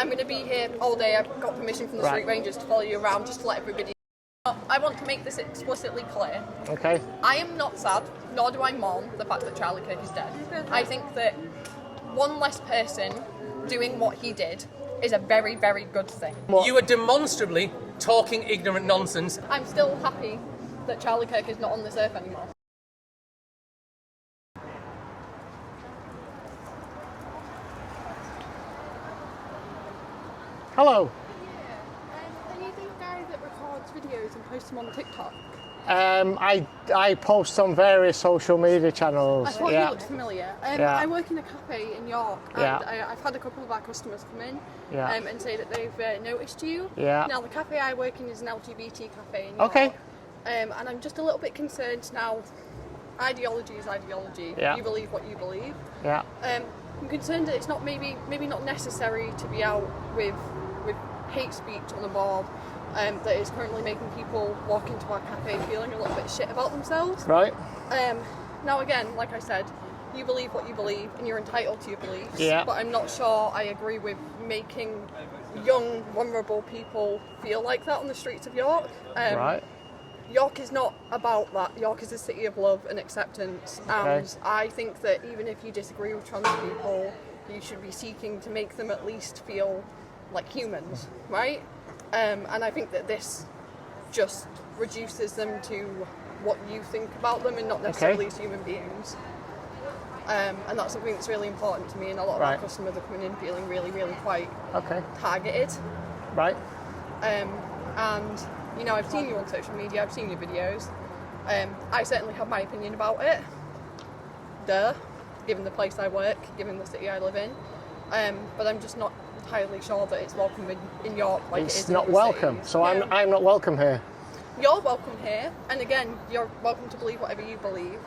I'm going to be here all day. I've got permission from the street rangers to follow you around just to let everybody know. I want to make this explicitly clear. Okay. I am not sad, nor do I mourn the fact that Charlie Kirk is dead. I think that one less person doing what he did is a very, very good thing. You are demonstrably talking ignorant nonsense. I'm still happy that Charlie Kirk is not on this earth anymore. Hello. Are you the guy that records videos and posts them on TikTok? I post on various social media channels. I thought you looked familiar. Yeah. I work in a cafe in York, and I've had a couple of our customers come in and say that they've noticed you. Yeah. Now, the cafe I work in is an LGBT cafe in York. Okay. And I'm just a little bit concerned now. Ideology is ideology. Yeah. You believe what you believe. Yeah. I'm concerned that it's not maybe not necessary to be out with hate speech on a board that is currently making people walk into our cafe feeling a little bit shit about themselves. Right. Now again, like I said, you believe what you believe and you're entitled to your beliefs. Yeah. But I'm not sure I agree with making young, vulnerable people feel like that on the streets of York. Right. York is not about that. York is a city of love and acceptance, and I think that even if you disagree with trans people, you should be seeking to make them at least feel like humans, right? And I think that this just reduces them to what you think about them and not necessarily as human beings. And that's something that's really important to me, and a lot of our customers are coming in feeling really, really quite targeted. Right. And you know, I've seen you on social media, I've seen your videos. I certainly have my opinion about it. Given the place I work, given the city I live in. But I'm just not entirely sure that it's welcome in York like it's it is not in welcome, city. so I'm not welcome here. You're welcome here, and again, you're welcome to believe whatever you believe.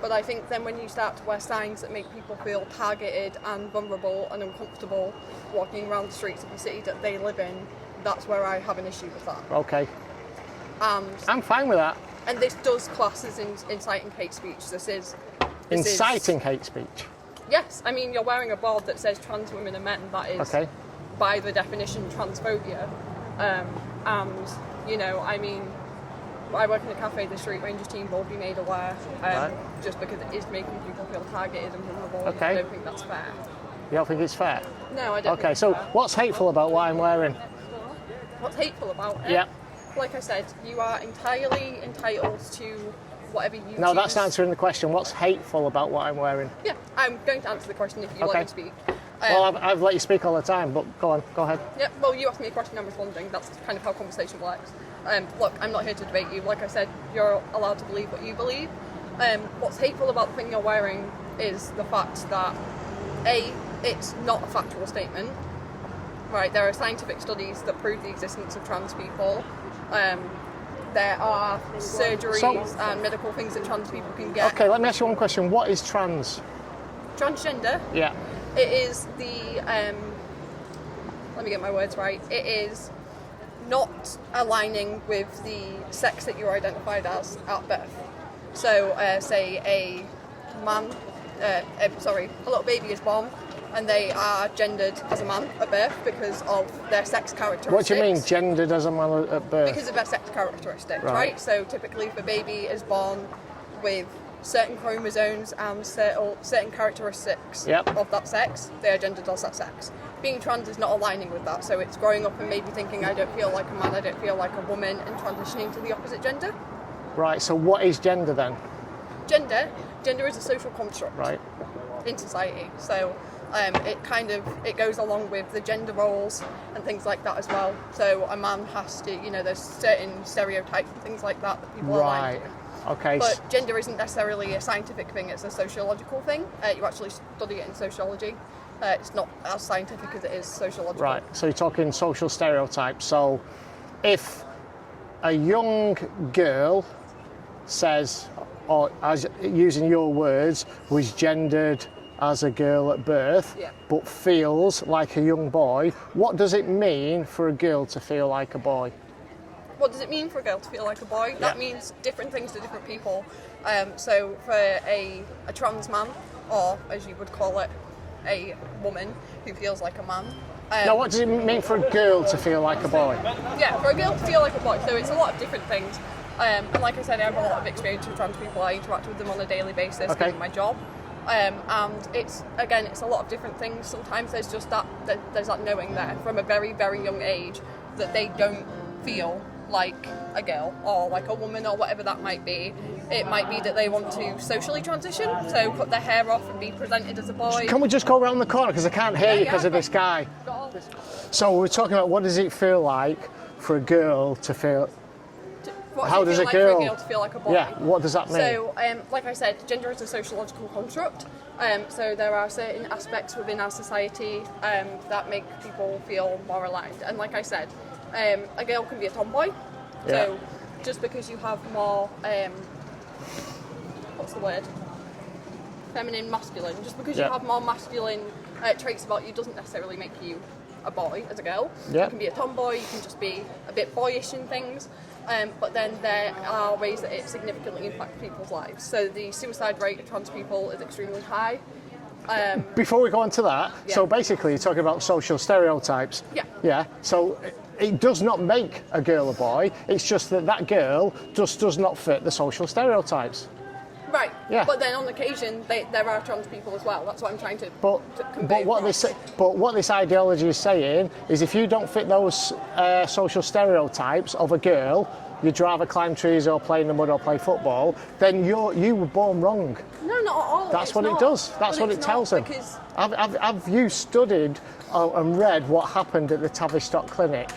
But I think then when you start to wear signs that make people feel targeted and vulnerable and uncomfortable walking around the streets of the city that they live in, that's where I have an issue with that. Okay. And I'm fine with that. And this does class as inciting hate speech. This is inciting hate speech. Yes, I mean, you're wearing a board that says trans women are men. That is, by the definition, transphobia. And, you know, I mean, I work in a cafe, the street rangers team will be made aware, just because it is making people feel targeted and vulnerable. I don't think that's fair. You don't think it's fair? No, I don't think it's so fair. What's hateful about what I'm wearing? What's hateful about it? Yeah. Like I said, you are entirely entitled to whatever you choose. No, that's answering the question. What's hateful about what I'm wearing? Yeah, I'm going to answer the question if you let me speak. Well, I've let you speak all the time, but go on, go ahead. Yeah, well, you asked me a question, I'm responding. That's kind of how conversation works. Look, I'm not here to debate you. Like I said, you're allowed to believe what you believe. What's hateful about the thing you're wearing is the fact that, A, it's not a factual statement. Right, there are scientific studies that prove the existence of trans people. There are surgeries and medical things that trans people can get. Okay, let me ask you one question. What is trans? Transgender? Yeah. It is the, let me get my words right, it is not aligning with the sex that you're identified as at birth. So, say a little baby is born and they are gendered as a man at birth because of their sex characteristics. What do you mean, gendered as a man at birth? Because of their sex characteristics, right? So typically if a baby is born with certain chromosomes and certain characteristics of that sex, they are gendered as that sex. Being trans is not aligning with that, so it's growing up and maybe thinking, I don't feel like a man, I don't feel like a woman, and transitioning to the opposite gender. Right, so what is gender then? Gender is a social construct in society, so it goes along with the gender roles and things like that as well. So a man has to, there's certain stereotypes and things like that people align to. Okay. But gender isn't necessarily a scientific thing, it's a sociological thing. You actually study it in sociology. It's not as scientific as it is sociological. Right, so you're talking social stereotypes. So if a young girl says, or as using your words, was gendered as a girl at birth, but feels like a young boy, what does it mean for a girl to feel like a boy? What does it mean for a girl to feel like a boy? That means different things to different people. So for a trans man, or as you would call it, a woman who feels like a man, Now, what does it mean for a girl to feel like a boy? Yeah, for a girl to feel like a boy, so it's a lot of different things. And like I said, I have a lot of experience with trans people. I interact with them on a daily basis in my job. And it's a lot of different things. Sometimes there's just there's that knowing there from a very, very young age that they don't feel like a girl or like a woman or whatever that might be. It might be that they want to socially transition, so cut their hair off and be presented as a boy. Can we just go around the corner because I can't hear you because of this guy? So we're talking about what does it feel like for a girl to feel... How does it feel like for a girl to feel like a boy? Yeah, what does that mean? So, like I said, gender is a sociological construct. So there are certain aspects within our society that make people feel more aligned. And like I said, a girl can be a tomboy. Yeah. So just because you have more, what's the word? Feminine, masculine. Just because you have more masculine traits about you doesn't necessarily make you a boy as a girl. Yeah. You can be a tomboy, you can just be a bit boyish in things. But then there are ways that it significantly impacts people's lives. So the suicide rate of trans people is extremely high. Before we go on to that, so basically you're talking about social stereotypes. Yeah. Yeah. So it does not make a girl a boy. It's just that girl just does not fit the social stereotypes. Right. Yeah. But then on occasion there are trans people as well. That's what I'm trying to convey. But what this ideology is saying is if you don't fit those social stereotypes of a girl, you'd rather climb trees or play in the mud or play football, then you were born wrong. No, not at all. That's what it does. That's what it tells them. Have you studied and read what happened at the Tavistock Clinic,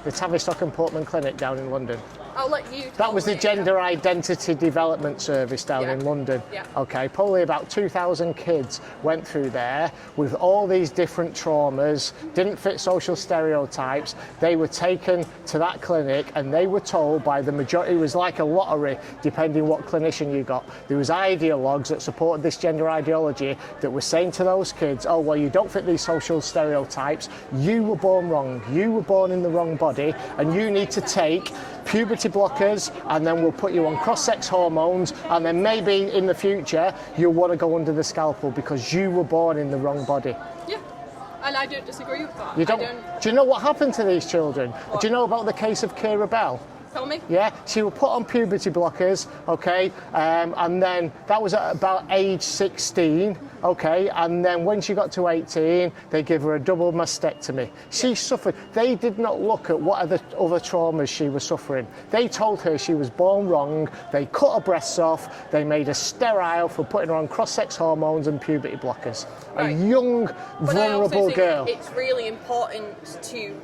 the Tavistock and Portman Clinic down in London? I'll let you. That was the Gender Identity Development Service down in London. Yeah. Okay, probably about 2,000 kids went through there with all these different traumas, didn't fit social stereotypes. They were taken to that clinic and they were told by the majority, it was like a lottery, depending what clinician you got. There was ideologues that supported this gender ideology that were saying to those kids, oh, well, you don't fit these social stereotypes. You were born wrong. You were born in the wrong body and you need to take puberty blockers and then we'll put you on cross-sex hormones and then maybe in the future you'll want to go under the scalpel because you were born in the wrong body. Yeah, and I don't disagree with that. Do you know what happened to these children? What? Do you know about the case of Kira Bell? Tell me. Yeah, she was put on puberty blockers, okay, and then that was at about age 16, okay, and then when she got to 18, they gave her a double mastectomy. She suffered. They did not look at what other traumas she was suffering. They told her she was born wrong, they cut her breasts off, they made her sterile for putting her on cross-sex hormones and puberty blockers. Right. A young, vulnerable girl. It's really important to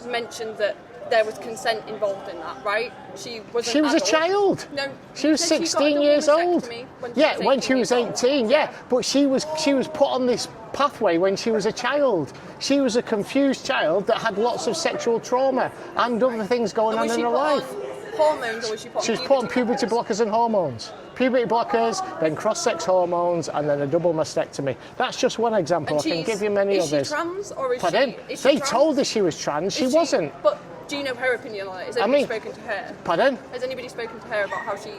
mention that there was consent involved in that, right? She was a child. No, she was 16 years old. When she was 18. Yeah, but she was put on this pathway when she was a child. She was a confused child that had lots of sexual trauma and other things going on in her life. Hormones, or was she put on She was put on puberty blockers and hormones. Puberty blockers, then cross-sex hormones, and then a double mastectomy. That's just one example. I can give you many others. Is she trans or is Pardon? she? Is they she trans? told her she was trans. She wasn't. But do you know her opinion on it? Has anybody spoken to her? Pardon? Has anybody spoken to her about how she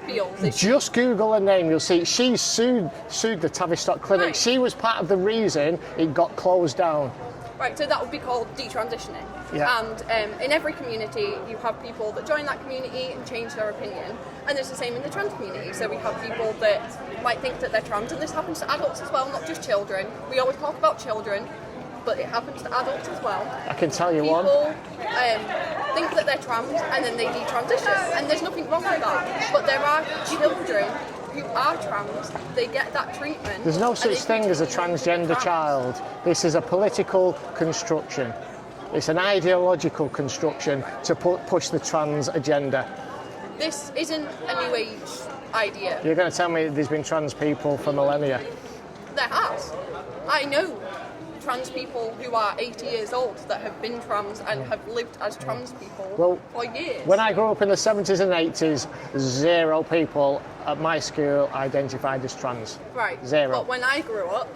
feels? Just Google her name, you'll see. She sued the Tavistock Clinic. Right. She was part of the reason it got closed down. Right, so that would be called detransitioning. Yeah. And in every community, you have people that join that community and change their opinion. And it's the same in the trans community. So we have people that might think that they're trans, and this happens to adults as well, not just children. We always talk about children, but it happens to adults as well. I can tell you people, one. Think that they're trans and then they detransition, and there's nothing wrong with that. But there are children who are trans, they get that treatment. There's no such thing as a transgender child. This is a political construction. It's an ideological construction to push the trans agenda. This isn't a new age idea. You're going to tell me that there's been trans people for millennia? There has. I know trans people who are 80 years old that have been trans and have lived as trans people for years. When I grew up in the 70s and 80s, 0 people at my school identified as trans. Right. 0. But when I grew up,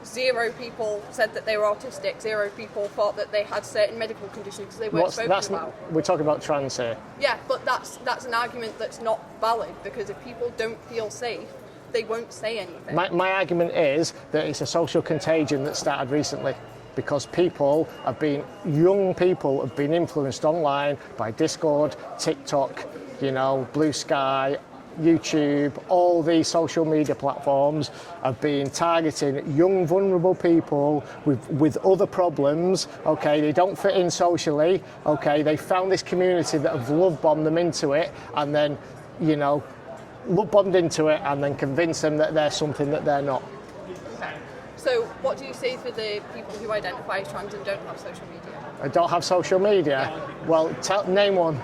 0 people said that they were autistic. 0 people thought that they had certain medical conditions because they weren't spoken about. We're talking about trans here. Yeah, but that's an argument that's not valid, because if people don't feel safe, they won't say anything. My argument is that it's a social contagion that started recently. because young people have been influenced online by Discord, TikTok, Blue Sky, YouTube, all these social media platforms have been targeting young, vulnerable people with other problems. Okay, they don't fit in socially. Okay, they found this community that have love bombed them into it, and then, love bombed into it, and then convinced them that they're something that they're not. Okay. So, what do you say for the people who identify as trans and don't have social media? I don't have social media. Yeah. Well, name one.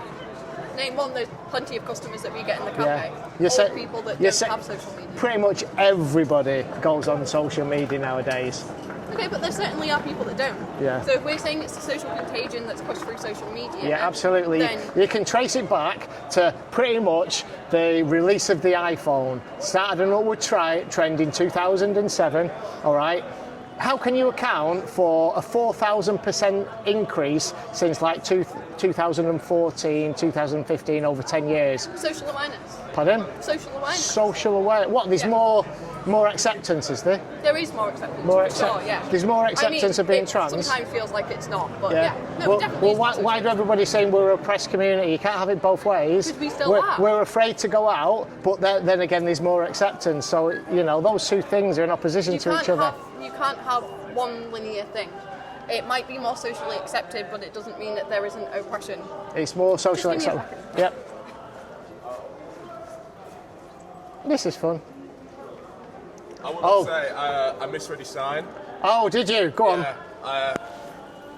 Name one. There's plenty of customers that we get in the cafe. Yeah. All people that don't have social media. Pretty much everybody goes on social media nowadays. Okay, but there certainly are people that don't. Yeah. So if we're saying it's a social contagion that's pushed through social media... Yeah, absolutely. Then you can trace it back to pretty much the release of the iPhone. Started an upward trend in 2007, all right? How can you account for a 4,000% increase since like 2014, 2015, over 10 years? social awareness. Pardon? Social awareness. Social awareness. What? There's more acceptance, is there? There is more acceptance. Sure, yeah. There's more acceptance of being trans. Sometimes feels like it's not, but Well, definitely. why do everybody saying we're an oppressed community? You can't have it both ways. Because we still are. We're afraid to go out, but then again, there's more acceptance. So those two things are in opposition to each other. You can't have one linear thing. It might be more socially accepted, but it doesn't mean that there isn't oppression. It's more socially Just give me a accepted. Yep. This is fun. I want to say I misread your sign. Oh, did you? Go on. Yeah,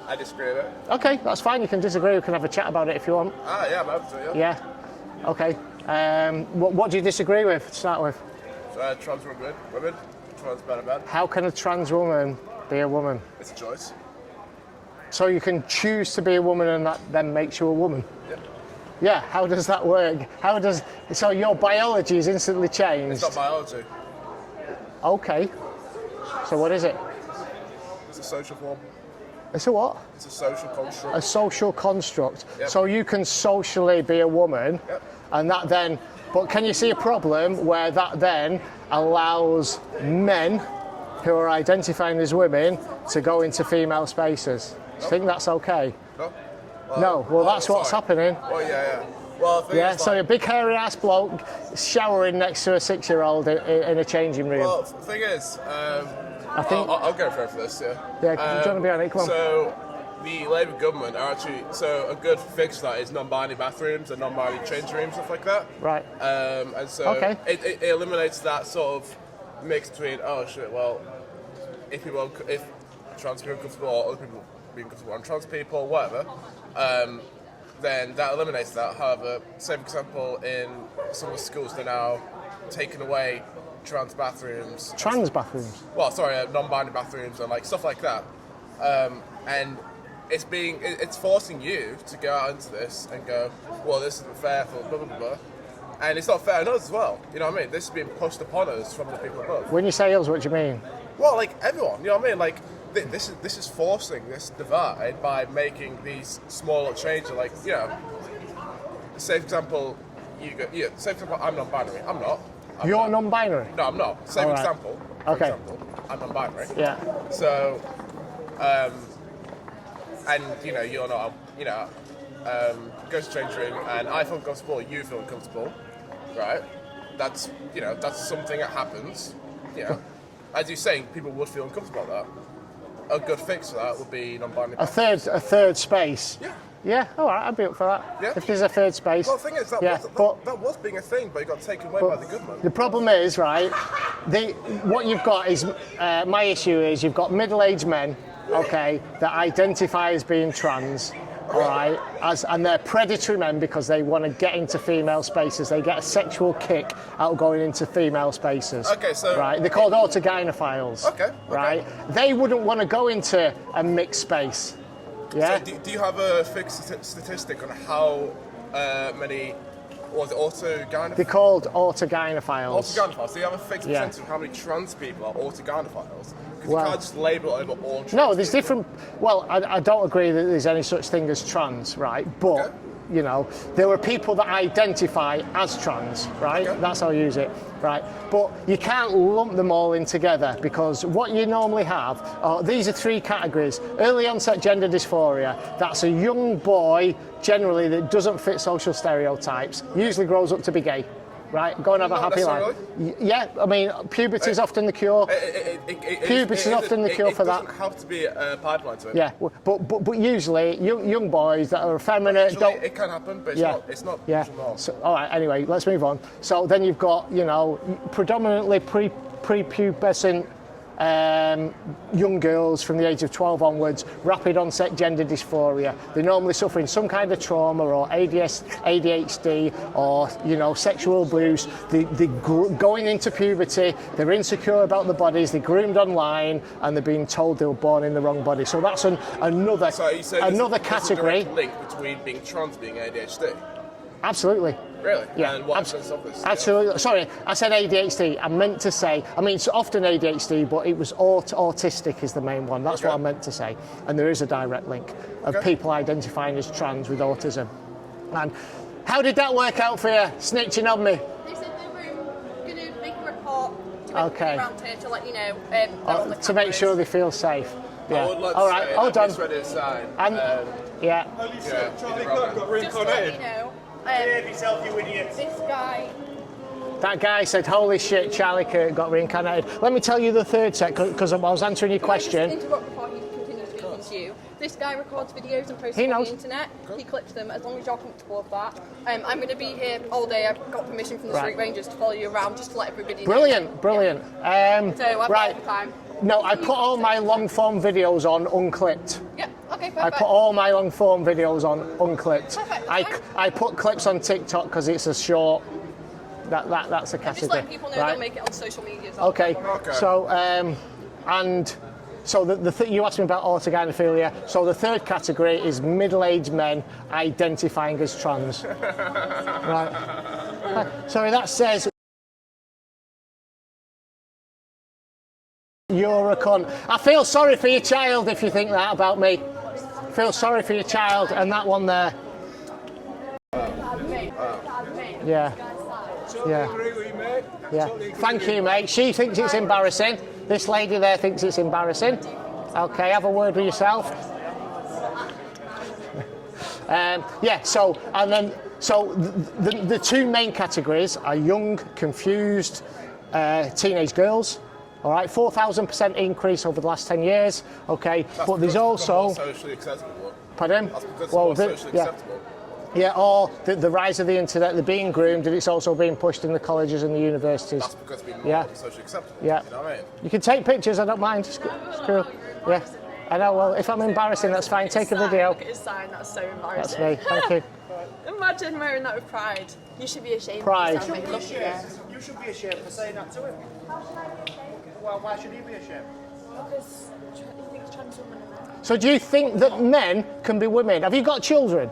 I disagree with it. Okay, that's fine. You can disagree. We can have a chat about it if you want. Yeah, I'm open to it, yeah. Yeah. Okay. What do you disagree with to start with? Trans women, trans men and men. How can a trans woman be a woman? It's a choice. So you can choose to be a woman and that then makes you a woman? Yeah. Yeah, how does that work? So your biology is instantly changed? It's not biology. Okay. So what is it? It's a social form. It's a what? It's a social construct. A social construct. Yep. So you can socially be a woman, Yep. and that then, but can you see a problem where that then allows men who are identifying as women to go into female spaces? Do you think that's okay? No? No, well that's what's sorry. happening. Oh, yeah. Well, the thing Yeah, is, so a big hairy ass bloke showering next to a 6-year-old in a changing room. Well, the thing is, I think. I'll go for this, yeah. Yeah, do you want to be on it? Come on. So, the Labour government are actually, a good fix for that is non-binary bathrooms and non-binary changing rooms, stuff like that. Right. And so Okay. it eliminates that sort of mix between, if trans people are comfortable or other people being comfortable and trans people, whatever, then that eliminates that. However, say for example, in some of the schools, they're now taking away trans bathrooms. Trans bathrooms? Well, sorry, non-binary bathrooms and like stuff like that. And it's forcing you to go out into this and go, well, this isn't fair for blah, blah, blah, blah. And it's not fair on us as well. You know what I mean? This is being pushed upon us from the people above. When you say us, what do you mean? Well, like everyone, you know what I mean? Like this is forcing this divide by making these smaller changes. Like, say for example, I'm non-binary. I'm not. You're non-binary? No, I'm not. Say for All right. example. Okay. I'm non-binary. Yeah. So, and you're not. Go to the change room, and I feel uncomfortable. You feel uncomfortable, right? That's something that happens. As you're saying, people would feel uncomfortable about that. A good fix for that would be non-binary. A third space. Yeah. Yeah. All right, I'd be up for that. Yeah. If there's a third space. Well, the thing is, that was being a thing, but it got taken away by the government. The problem is, right? What you've got is my issue is you've got middle-aged men, okay, that identify as being trans. All right, and they're predatory men because they want to get into female spaces. They get a sexual kick out of going into female spaces. Okay, so right, they're called autogynephiles. Okay. Right, they wouldn't want to go into a mixed space. Yeah. So do you have a fixed statistic on how many? Was it autogynephiles? They're called autogynephiles. Autogynephiles. So you have a fixed percentage of how many trans people are autogynephiles? Because you can't just label it over all trans No, there's people. different. Well, I don't agree that there's any such thing as trans, right? But you know, there are people that identify as trans, right? Okay. That's how I use it, right? But you can't lump them all in together, because what you normally have, these are 3 categories. Early onset gender dysphoria, that's a young boy, generally, that doesn't fit social stereotypes, usually grows up to be gay. Right, go and have a happy life. Yeah, I mean, puberty is often the cure. Puberty is often the cure for that. It doesn't have to be a pipeline to it. Yeah, but usually young boys that are effeminate don't. It can happen, but it's not. Yeah. So, all right. Anyway, let's move on. So then you've got, you know, predominantly prepubescent young girls from the age of 12 onwards, rapid onset gender dysphoria. They're normally suffering some kind of trauma or ADHD or, you know, sexual abuse. They're going into puberty, they're insecure about their bodies, they're groomed online, and they're being told they were born in the wrong body. So that's another category. There's a direct link between being trans and being ADHD? Absolutely. Really? Yeah, and what evidence of this? absolutely. Sorry, I said ADHD. I meant to say, I mean, it's often ADHD, but it was autistic is the main one. That's what I meant to say. And there is a direct link of people identifying as trans with autism. And how did that work out for you, snitching on me? They said they were going to make a report to around here to let you know. On the to make sure they feel safe. Yeah. I would like All to right, say hold I on. misread his sign. And, yeah. Charlie Kirk got reincarnated. Just to let you know. Behave yourself, you idiot. This guy. That guy said, holy shit, Charlie Kirk got reincarnated. Let me tell you the third set, because I was answering your question. Can I just interrupt before he continues speaking to you? This guy records videos and posts He them on knows. the internet. He clips them, as long as you're comfortable with that. I'm going to be here all day. I've got permission from the Street Rangers to follow you around, just to let everybody know. Brilliant. So I've got all the time. No, I put all my long form videos on unclipped. Yeah, okay, perfect. I put all my long form videos on unclipped. Perfect, I put clips on TikTok because it's a short. That's a I'm just category. letting people know they'll make it on social media. Okay. So you asked me about orthogonophilia. So the third category is middle-aged men identifying as trans. Right. Sorry, that says. You're a cunt. I feel sorry for your child if you think that about me. Feel sorry for your child and that one there. Yeah. Thank you, mate. She thinks it's embarrassing. This lady there thinks it's embarrassing. Okay, have a word with yourself. So the 2 main categories are young, confused teenage girls. All right, 4,000% increase over the last 10 years. Okay, but there's also socially acceptable. Pardon? That's because it's more socially acceptable. Yeah, or the rise of the internet, they're being groomed, and it's also being pushed in the colleges and the universities. That's because it's being more socially acceptable. Yeah. You know what I mean? You can take pictures, I don't mind. It's cool. Yeah. I know, well, if I'm embarrassing, that's fine. Take a video. Look at his sign, that's so embarrassing. That's me, thank you. Imagine wearing that with pride. You should be ashamed Pride. of yourself, mate. Look at you. You should be ashamed for saying that to him. Well, why should he be ashamed? Because he thinks trans women are wrong. So do you think that men can be women? Have you got children?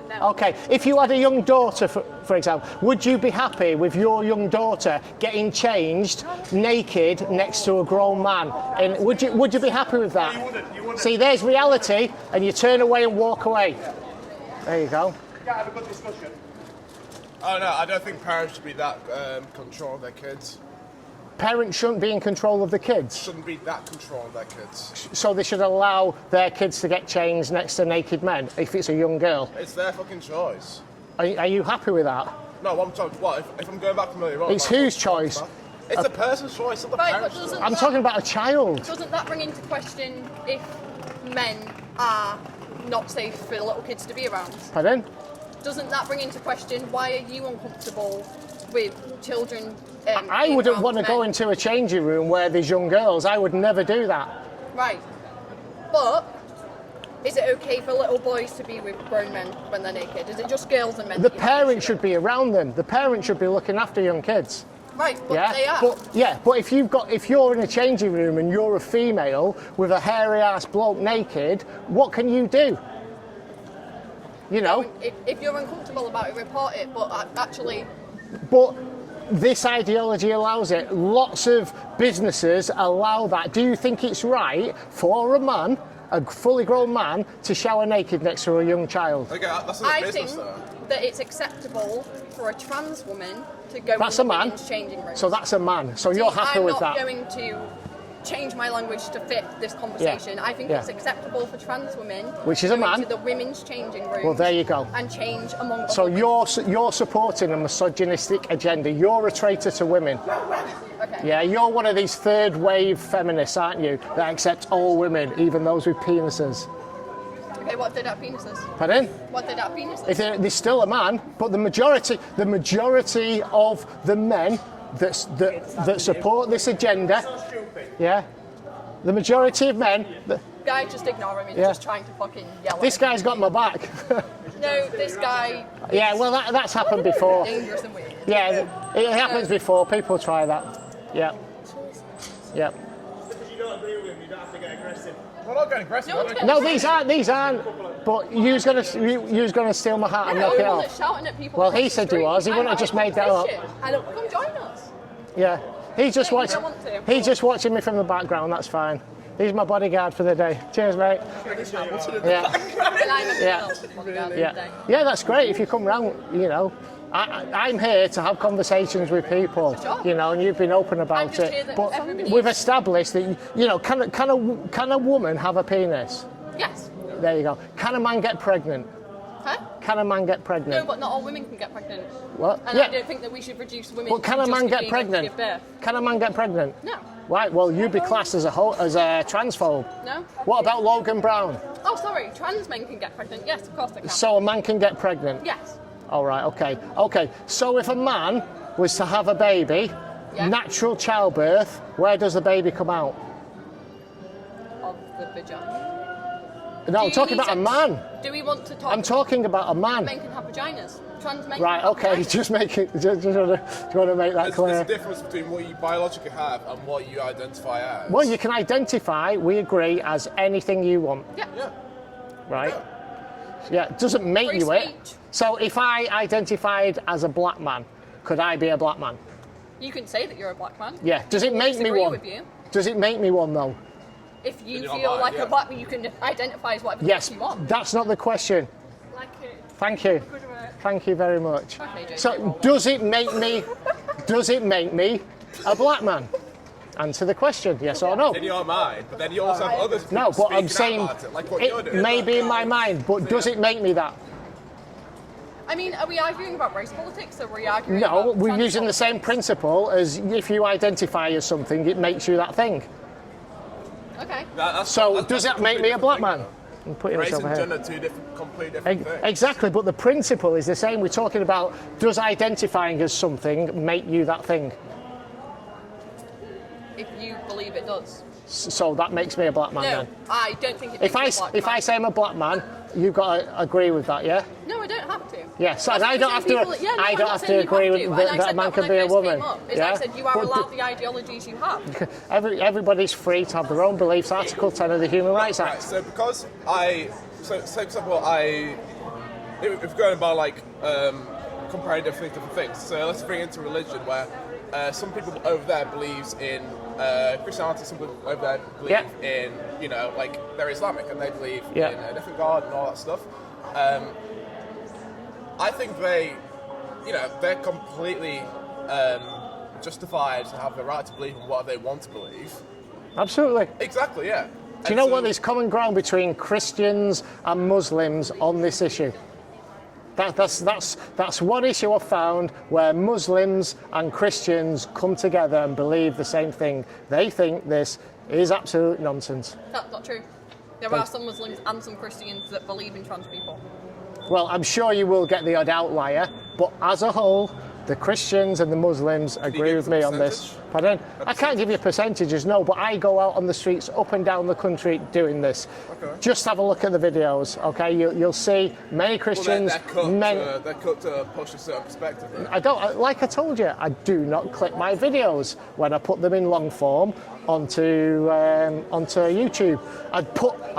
No. Okay, if you had a young daughter, for example, would you be happy with your young daughter getting changed naked next to a grown man? And would you be happy with that? You wouldn't. See, there's reality, and you turn away and walk away. There you go. Yeah, have a good discussion. Oh no, I don't think parents should be that control of their kids. Parents shouldn't be in control of the kids. Shouldn't be that control of their kids. So they should allow their kids to get changed next to naked men if it's a young girl. It's their fucking choice. Are you happy with that? No, I'm talking. What if I'm going back from earlier on? It's whose choice? It's a person's choice, not the Right, parents' but choice. doesn't I'm talking about a child. Doesn't that bring into question if men are not safe for little kids to be around? Pardon? Doesn't that bring into question why are you uncomfortable with children? I being wouldn't around want to go men? into a changing room where there's young girls. I would never do that. Right, but is it okay for little boys to be with grown men when they're naked? Is it just girls and men? The parents should be around them. The parents should be looking after young kids. Right, but they are. But if you're in a changing room and you're a female with a hairy ass bloke naked, what can you do? You know. If you're uncomfortable about it, report it. But actually, But this ideology allows it. Lots of businesses allow that. Do you think it's right for a man, a fully grown man to shower naked next to a young child? Okay, that's not I business, think though. that it's acceptable for a trans woman to go That's in a the man. women's changing room. So that's a man. So you're happy with that? I'm not going to change my language to fit this conversation. I think it's acceptable for trans women Which is a to go man. into the women's changing room. Well, there you go. And change among the So women. you're supporting a misogynistic agenda. You're a traitor to women. Okay. Yeah, you're one of these third wave feminists, aren't you? That accept all women, even those with penises. Okay, what if they'd have penises? Pardon? What if they'd have penises? If they're still a man, but the majority of the men that support this agenda, yeah, the majority of men. Guy, just ignore him. He's Yeah. just trying to fucking yell. This at guy's got my back. No, this guy. Yeah, well that's happened before. Dangerous and weird. Yeah, it happens before. People try that. Yeah. Yeah. Because you don't agree with him, you don't have to get aggressive. We're not getting aggressive. No, are we? no. No, these aren't. But you's gonna steal my hat and knock it Everyone off. that's shouting at people. Well, across he the said he street. was. He wouldn't have just made that up. And come join us. Yeah. He's just Yeah, you watching. don't want to. He's just watching me from the background. That's fine. He's my bodyguard for the day. Cheers, mate. Yeah. And I'm a Yeah. Yeah. Yeah, that's great. If you come round, you know, I'm here to have conversations with people, Sure. you know, and you've been open I'm about just here it. that But everybody we've is- established that, you know, can a woman have a penis? Yes. There you go. Can a man get pregnant? Huh? Can a man get No, pregnant? but not all women can get pregnant. What? And Yeah. I don't think that we should reduce women. But can to a man just get being able to pregnant? give birth. Can a man get pregnant? No. Right. Well, you'd be classed as a transphobe. No. What about Logan Brown? Oh, sorry. Trans men can get pregnant. Yes, of course they can. So a man can get pregnant? Yes. All right, okay. So if a man was to have a baby, Yeah. natural childbirth, where does the baby come out? Of the vagina. No, I'm Do you talking need about a to- man. Do we want to talk? I'm talking about a man. Men can have vaginas. Trans men. Right, can have okay, vaginas. just make it. Do you want to make that There's a clear? difference between what you biologically have and what you identify as. Well, you can identify, we agree, as anything you want, Yeah. Yeah. right? Yeah, it doesn't make Free you it. speech. So if I identified as a black man, could I be a black man? You can say that you're a black man. Yeah. Does it People make me disagree one? with you. Does it make me one though? If you you're feel online, like yeah. a black man, you can identify as whatever the Yes, fuck you want. that's not the question. Like it. Thank you. Good work. Thank you very much. Okay, JJ, So, roll does it make me a black man? Answer the question, yes or no. In your mind, but then you also have others No, but I'm speaking saying out about it, like what you're it doing. may be in my mind, but does it make me that? I mean, are we arguing about race politics or are we arguing No, about we're trans using the politics? same principle as if you identify as something, it makes you that thing. Okay. So, does that make me a black man? I'm putting Race myself and ahead. gender are two different, completely different things. Exactly, but the principle is the same. We're talking about, does identifying as something make you that thing? If you believe it does. So that makes me a black man No, then. I don't think it makes If you a black I man. say I'm a black man, you've got to agree with that, yeah? No, I don't have to. Yes, and That's I don't what have some to. people- yeah, no, I I'm don't not have to saying you agree with And I that said a man when can I be a first woman. came up, is Yeah? I said you are But allowed the ideologies you have. everybody's free to have their own beliefs. Article 10 of the Human Rights Right, Act. so because so for example, if we're going about like comparing different things, so let's bring into religion where some people over there believes in Christianity, some people over there believe Yeah. in, you know, like they're Islamic and they believe Yeah. in a different God and all that stuff. I think they're completely justified to have the right to believe in what they want to believe. Absolutely. Exactly, yeah. Do you know what? There's common ground between Christians and Muslims on this issue. That's one issue I've found where Muslims and Christians come together and believe the same thing. They think this is absolute nonsense. That's not true. There are some Muslims and some Christians that believe in trans people. Well, I'm sure you will get the odd outlier, but as a whole, the Christians and the Muslims agree give with us a me on this. percentage? Pardon? I can't give you percentages, no, but I go out on the streets up and down the country doing this. Okay. Just have a look at the videos, okay? You'll see many Christians, they're cut to push a certain perspective. Right? I don't, like I told you, I do not clip my videos when I put them in long form onto YouTube. I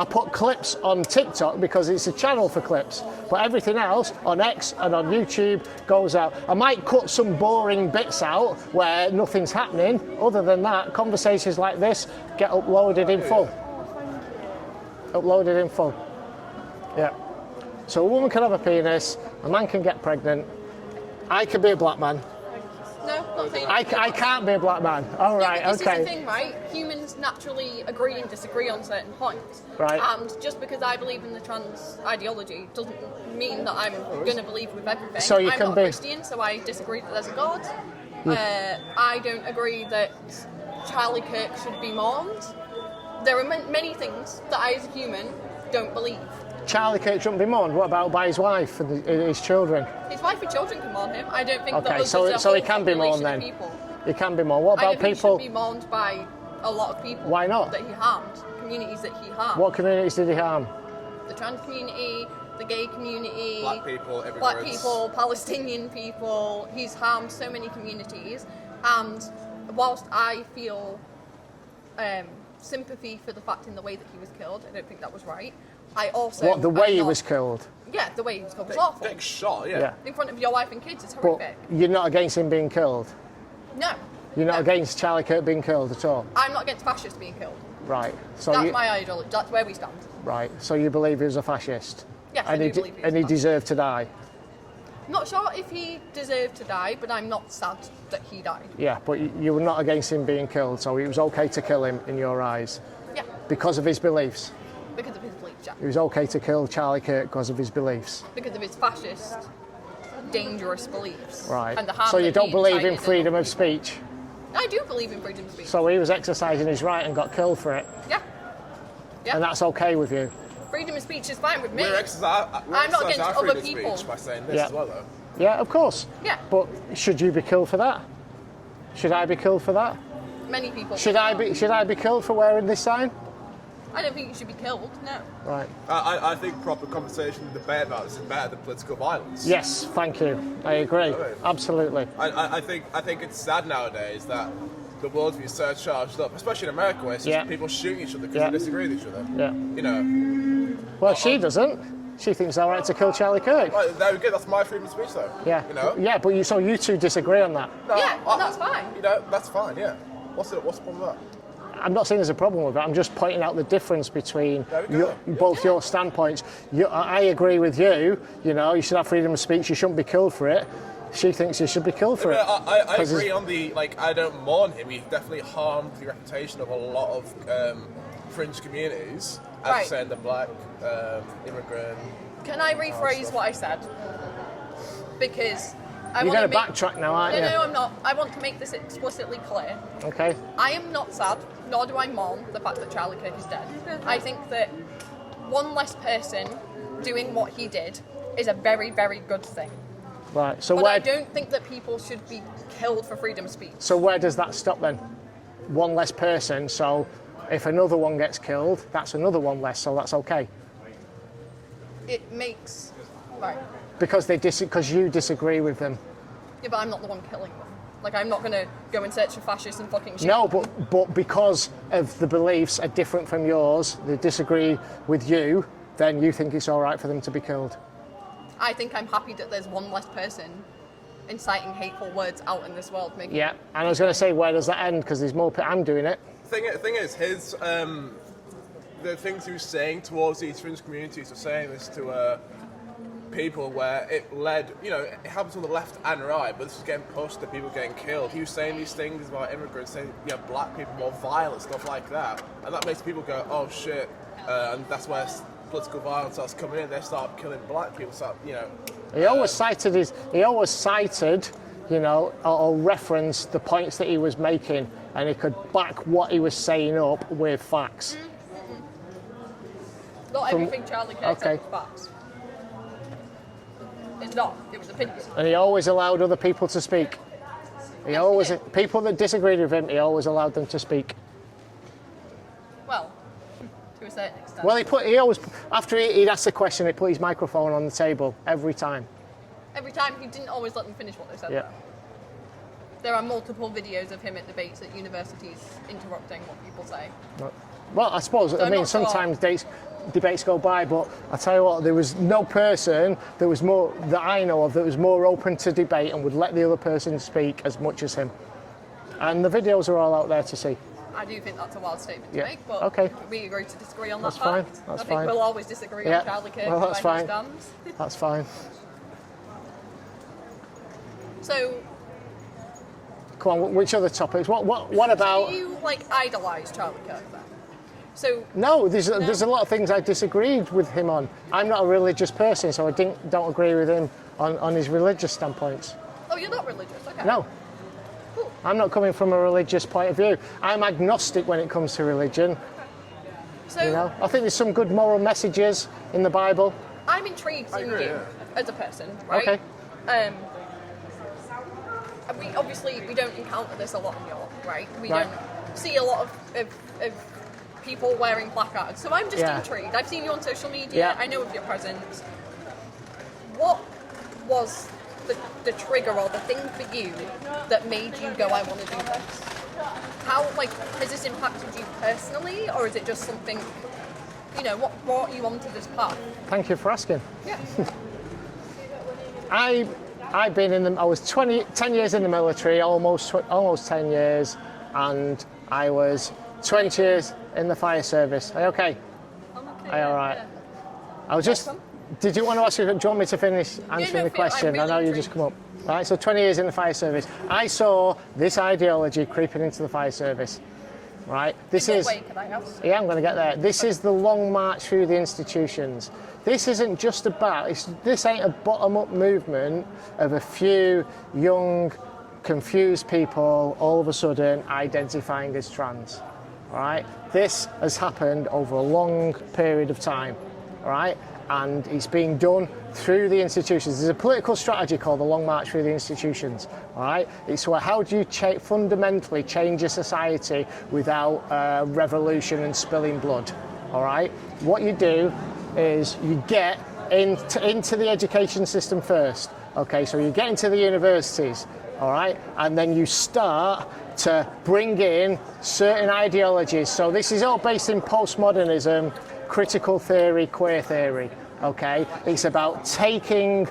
put clips on TikTok because it's a channel for clips, but everything else on X and on YouTube goes out. I might cut some boring bits out where nothing's happening. Other than that, conversations like this get uploaded in full. uploaded in full. Yeah. So a woman can have a penis, a man can get pregnant. I can be a black man. No, not saying. I can't be a black man. Oh, right, This okay. is the thing, right? Humans naturally agree and disagree on certain points. Right. And just because I believe in the trans ideology doesn't mean that I'm going to believe with everything. So you I'm can not be- a Christian, so I disagree that there's a God. I don't agree that Charlie Kirk should be mourned. There are many things that I, as a human, don't believe. Charlie Kirk shouldn't be mourned. What about by his wife and his children? His wife and children can mourn him. I don't think that Okay, there's so a he whole can be mourned population of then. people. He can be mourned. What I about don't think people? he should be mourned by a lot of people. Why not? That he harmed, communities that he harmed. What communities did he harm? The trans community, the gay community, Black people, black immigrants. people, Palestinian people. He's harmed so many communities, and whilst I feel sympathy for the fact in the way that he was killed, I don't think that was right. I also What, the way am he not- was killed? Yeah, the way he was killed was awful. Getting shot, Yeah. In front of your wife and kids, it's But horrific. you're not against him being killed? No. You're not No. against Charlie Kirk being killed at all? I'm not against fascists being killed. Right. So That's you, my ideology. That's where we stand. right. So you believe he was a fascist? Yes, and I he do believe he was and a he fascist. deserved to die? Not sure if he deserved to die, but I'm not sad that he died. Yeah, but you were not against him being killed, so it was okay to kill him in your eyes Yeah, because of his beliefs. because of his beliefs, yeah. It was okay to kill Charlie Kirk because of his beliefs. Because of his fascist, dangerous beliefs. Right. And the harm So you that don't he believe in incited freedom other of people. speech? I do believe in freedom of speech. So he was exercising his right and got killed for it, Yeah. Yeah. and that's okay with you? Freedom of speech is fine with me. We're exercising against our other freedom of people. speech by saying this Yeah. as well, though. Yeah, of course. Yeah. But should you be killed for that? Should I be killed for that? Many people. Should I be killed for wearing this sign? I don't think you should be killed, no. Right. I think proper conversation and debate about this is better than political violence. Yes, thank you. I agree. Right. Absolutely. I think it's sad nowadays that the world view is so charged up, especially in America, where it's just Yeah. people shooting each other because Yeah. they disagree with each other. Yeah. You know, Well, she doesn't. She thinks it's all right to kill Charlie Kirk. right, there we go. That's my freedom of speech, though. Yeah. You know. Yeah, but so you two disagree on that. No, Yeah, that's fine. You know, that's fine. Yeah. What's the problem with that? I'm not saying there's a problem with it. I'm just pointing out the difference between There we go. both your standpoints. I agree with you. You know, you should have freedom of speech. You shouldn't be killed for it. She thinks you should be killed for it. I 'Cause agree it's- on the, like, I don't mourn him. He definitely harmed the reputation of a lot of fringe communities, as Right. saying the black, immigrant. Can I rephrase what I said? Because I You're want going to to backtrack now, aren't No, you? no, I'm not. I want to make this explicitly clear. Okay. I am not sad, nor do I mourn the fact that Charlie Kirk is dead. I think that one less person doing what he did is a very, very good thing. Right. So But where? I don't think that people should be killed for freedom of speech. So where does that stop then? One less person. So if another one gets killed, that's another one less. So that's okay. It makes... Right. Because because you disagree with them. Yeah, but I'm not the one killing them. Like, I'm not going to go and search for fascists and fucking shoot No, them. but because of the beliefs are different from yours, they disagree with you, then you think it's all right for them to be killed. I think I'm happy that there's one less person inciting hateful words out in this world. Making Yeah, and I was going to say, where does that end? Because there's more. I'm doing it. Thing is, his the things he was saying towards these fringe communities were saying this to people where it led, you know, it happens on the left and right, but this was getting pushed to people getting killed. He was saying these things about immigrants, saying, you know, black people more violent, stuff like that, and that makes people go, oh shit, and that's where political violence starts coming in. They start killing black people, start, you know. He always cited, you know, or referenced the points that he was making, and he could back what he was saying up with facts. Not everything Charlie Kirk said okay. was facts. It's not. It was opinion. And he always allowed other people to speak. He always, people that disagreed with him, he always allowed them to speak. Well, to a certain extent. Well, he always, after he'd ask the question, he'd put his microphone on the table every time. Every time he didn't always let them finish what they said. Yeah. There are multiple videos of him at debates at universities interrupting what people say. Well, I suppose, So I mean, not sure. sometimes debates go by, but I tell you what, there was no person that was more, that I know of, that was more open to debate and would let the other person speak as much as him. And the videos are all out there to see. I do think that's a wild statement to Yeah. make, but Okay. we agree to disagree on That's that fine. fact. That's I think fine. we'll always disagree Yeah. on Charlie Kirk Well, that's and where he fine. stands. That's fine. So, Come on, which other topics? What about... do you like idolise Charlie Kirk then? So, No, there's a lot of things I disagreed with him on. I'm not a religious person, so I don't agree with him on his religious standpoints. oh, you're not religious, okay? No. Cool. I'm not coming from a religious point of view. I'm agnostic when it comes to religion. So, You know, I think there's some good moral messages in the Bible. I'm intrigued in agree, you yeah. as a person, right? Okay. And we don't encounter this a lot in York, right? We Right. don't see a lot of people wearing placards. So I'm just Yeah. intrigued. I've seen you on social media. Yeah. I know of your presence. What was the trigger or the thing for you that made you go, I want to do this? How, has this impacted you personally, or is it just something, what brought you onto this path? Thank you for asking. Yeah. I was 10 years in the military, almost 10 years, and I was 20 years in the fire service. Are you okay? I'm okay. Are you all right? I was just... Did you want to ask? Do you want me to finish answering the question? I'm really I know you intrigued. just come up. Right, so 20 years in the fire service. I saw this ideology creeping into the fire service. Right, this In is... what way, could I ask? Yeah, I'm going to get there. This is the long march through the institutions. This isn't just about... This ain't a bottom-up movement of a few young, confused people all of a sudden identifying as trans. All right? This has happened over a long period of time. All right? And it's being done through the institutions. There's a political strategy called the Long March Through the Institutions. All right, it's where how do you fundamentally change a society without revolution and spilling blood. All right, what you do is you get into the education system first. Okay, so you get into the universities. All right, and then you start to bring in certain ideologies. So this is all based in postmodernism, critical theory, queer theory, okay? It's about taking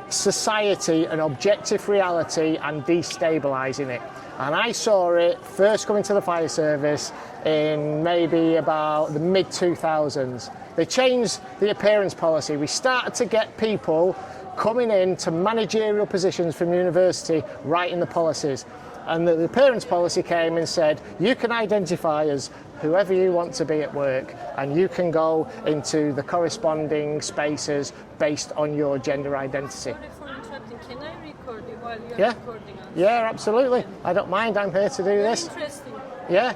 society and objective reality and destabilising it. And I saw it first coming to the fire service in maybe about the mid-2000s. They changed the appearance policy. We started to get people coming in to managerial positions from university writing the policies. And the appearance policy came and said, you can identify as whoever you want to be at work, and you can go into the corresponding spaces based on your gender identity. Sorry for interrupting. Can I record you while you're Yeah. recording us? Yeah, absolutely. I don't mind. I'm here to do Very this. interesting. Yeah.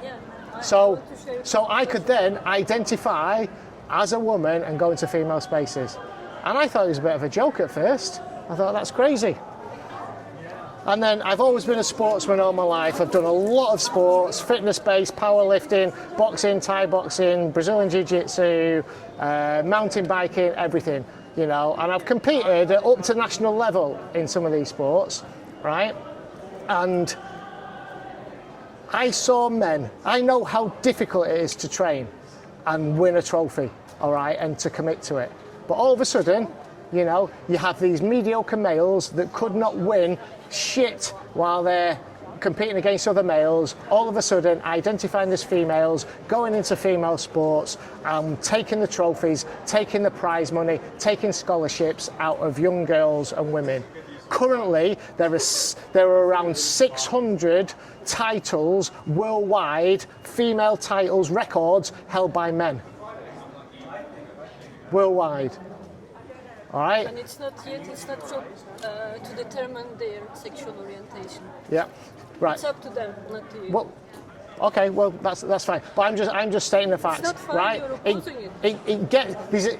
I So, want to share so I could then identify as a woman and go into female spaces. And I thought it was a bit of a joke at first. I thought, that's crazy. And then I've always been a sportsman all my life. I've done a lot of sports, fitness-based, powerlifting, boxing, Thai boxing, Brazilian Jiu-Jitsu, mountain biking, everything, and I've competed at up to national level in some of these sports, right? And I saw men. I know how difficult it is to train and win a trophy, all right, and to commit to it. But all of a sudden, you have these mediocre males that could not win shit while they're competing against other males, all of a sudden identifying as females, going into female sports, taking the trophies, taking the prize money, taking scholarships out of young girls and women. Currently, there are around 600 titles worldwide, female titles, records held by men. Worldwide. All right? And it's not job to determine their sexual orientation. Yeah. Right. It's up to them, not to you. Well, okay. Well, that's fine. But I'm just stating the facts, not fine, right? you're opposing It gets these.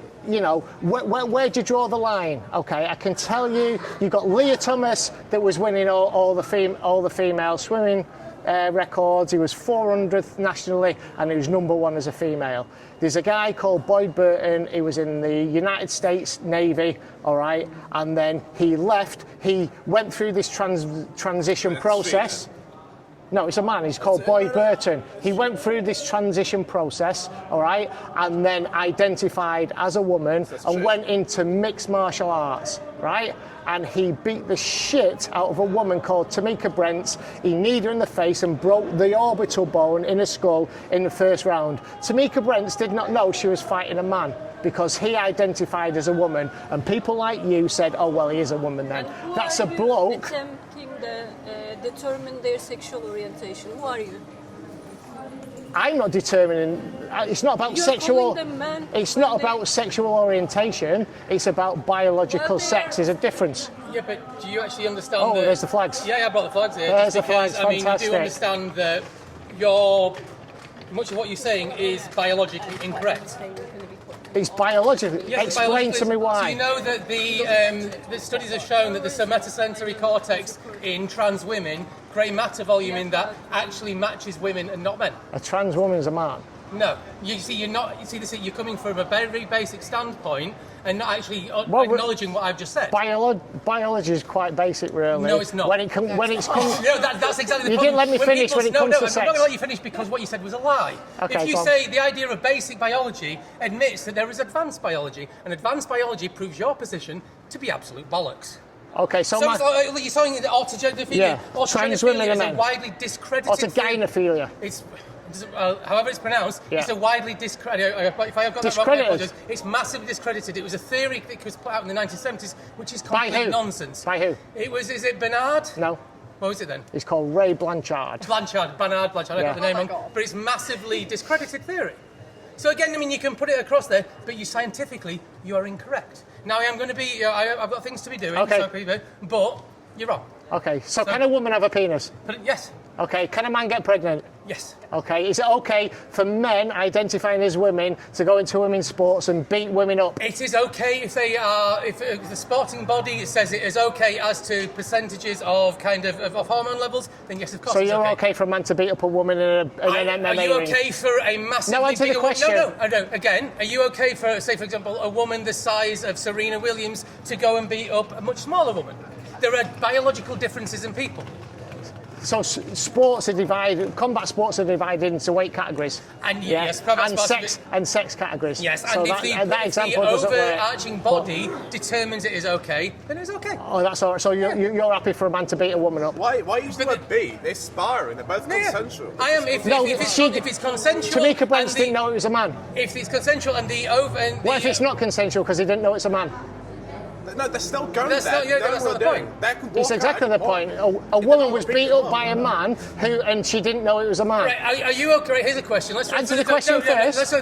Where do you draw the line? Okay, I can tell you. You got Leah Thomas that was winning all the female swimming records. He was 400th nationally, and he was #1 as a female. There's a guy called Boyd Burton. He was in the United States Navy, all right, and then he left. He went through this transition process. No, it's a man. He's called Boyd Burton. He went through this transition process, all right, and then identified as a woman and went into mixed martial arts, right? And he beat the shit out of a woman called Tamika Brents. He kneed her in the face and broke the orbital bone in her skull in the first round. Tamika Brents did not know she was fighting a man because he identified as a woman, and people like you said, oh, well, he is a woman then. That's a bloke. Attempting to determine their sexual orientation. Who are you? I'm not determining. It's not about You're sexual. calling them men It's not when they- about sexual orientation. It's about biological Well, sex. There's a difference. Yeah, but do you actually understand? Oh, there's the flags. Yeah, I brought the flags here. There's just the because, flags, I mean, you fantastic. do understand that much of what you're saying is biologically incorrect. It's biological. Yes, Explain to me why. So you know that the studies have shown that the somatosensory cortex in trans women, grey matter volume in that, actually matches women and not men. A trans woman is a man. No, you see, you're not. You see, this, you're coming from a very basic standpoint and not actually Well, acknowledging what I've just said. Biology is quite basic, really. No, it's not. When it's comes. No, that's exactly the You problem. didn't let me finish when it comes to I'm sex. not going to let you finish because what you said was a lie. Okay, if you go on. say the idea of basic biology admits that there is advanced biology, and advanced biology proves your position to to be absolute bollocks. Okay, so It's like, you're saying that autogynephilia, trans women is are a men. widely discredited Autogynephilia. It's however it's pronounced. Yeah. It's a widely discredited. If I have got that wrong, I apologise. It's massively discredited. It was a theory that was put out in the 1970s, which is By complete who? nonsense. By who? It was. Is it Bernard? No. What was it then? He's called Ray Blanchard. Bernard Blanchard. I Yeah. got the name Oh my on, God. but it's massively discredited theory. So again, I mean, you can put it across there, but scientifically you are incorrect. Now I am going to be. I've got things to be doing. Okay. But you're wrong. Okay, so can a woman have a penis? But yes. Okay, can a man get pregnant? Yes. Okay, is it okay for men identifying as women to go into women's sports and beat women up? It is okay if they are, if the sporting body says it is okay as to percentages of of hormone levels, then yes, of course. So it's you're okay for a man to beat up a woman in an MMA Are you ring? okay for a massive? No, answer the question. No, I don't. Again, are you okay for, say, for example, a woman the size of Serena Williams to go and beat up a much smaller woman? There are biological differences in people. So sports are divided. Combat sports are divided into weight categories. And yes, combat and sports sex categories. Yes, so and that if example the doesn't work. overarching body determines it is okay, then it's okay. Oh, that's all right. So you're happy for a man to beat a woman up? Why use the word beat? They're sparring. They're both consensual. I am. If it's consensual. Tamika Brents and didn't know it was a man. If it's consensual and the over. And What if it's not consensual because he didn't know it's a man? No, they're still going That's there. not- yeah, that's not the point. It's exactly the point. A woman was beat up by a man and she didn't know it was a man. Right, are you okay? Right, here's a question. Let's Answer the question first.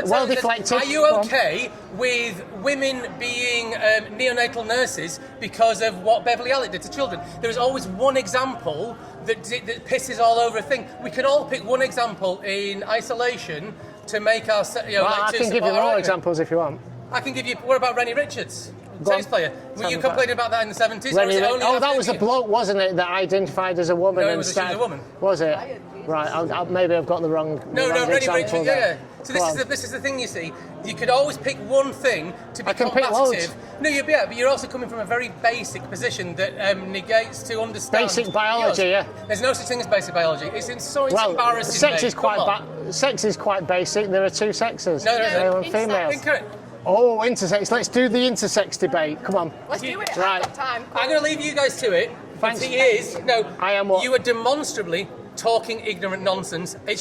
Well deflected. Are you okay with women being neonatal nurses because of what Beverly Allick did to children? There is always one example that pisses all over a thing. We can all pick one example in isolation to make our. I can give you more examples if you want. I can give you. What about Rennie Richards? Go Tennis on. player. Were you complaining about that in the 70s? That was a bloke, wasn't it, that identified as a woman? No, and she was a woman. Was it? Right, maybe I've got the wrong No, wrong Rennie example Richards, there. yeah. So this is the thing, you see. You could always pick one thing to be I can pick combative. loads. No, but you're also coming from a very basic position that negates to understand. Basic biology, yeah. There's no such thing as basic biology. It's embarrassing. Sex mate. is Come on. sex is quite basic. There are two sexes, No, there isn't. male and female. Incorrect. Oh, intersex. Let's do the intersex debate. Come on. Let's do it. Right. I've got time. I'm going to leave you guys to it. Thanks. The thing is, no, I am what? You are demonstrably talking ignorant nonsense. I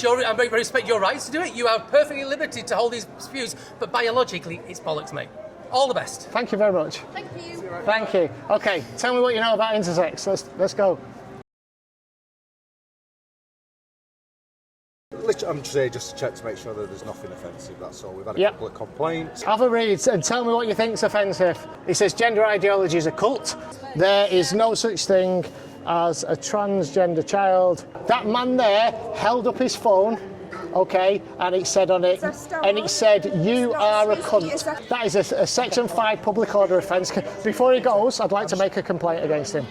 respect your rights to do it. You are perfectly liberty to hold these views, but biologically, it's bollocks, mate. All the best. Thank you very much. Thank you. Thank you. Okay, tell me what you know about intersex. Let's go. I'm just here just to check to make sure that there's nothing offensive, that's all. We've had a Yep. couple of complaints. Have a read and tell me what you think's offensive. It says gender ideology is a cult. There is no such thing as a transgender child. That man there held up his phone, okay, and it said on it, you are a cunt. That is a Section 5 public order offence. Before he goes, I'd like to make a complaint against him.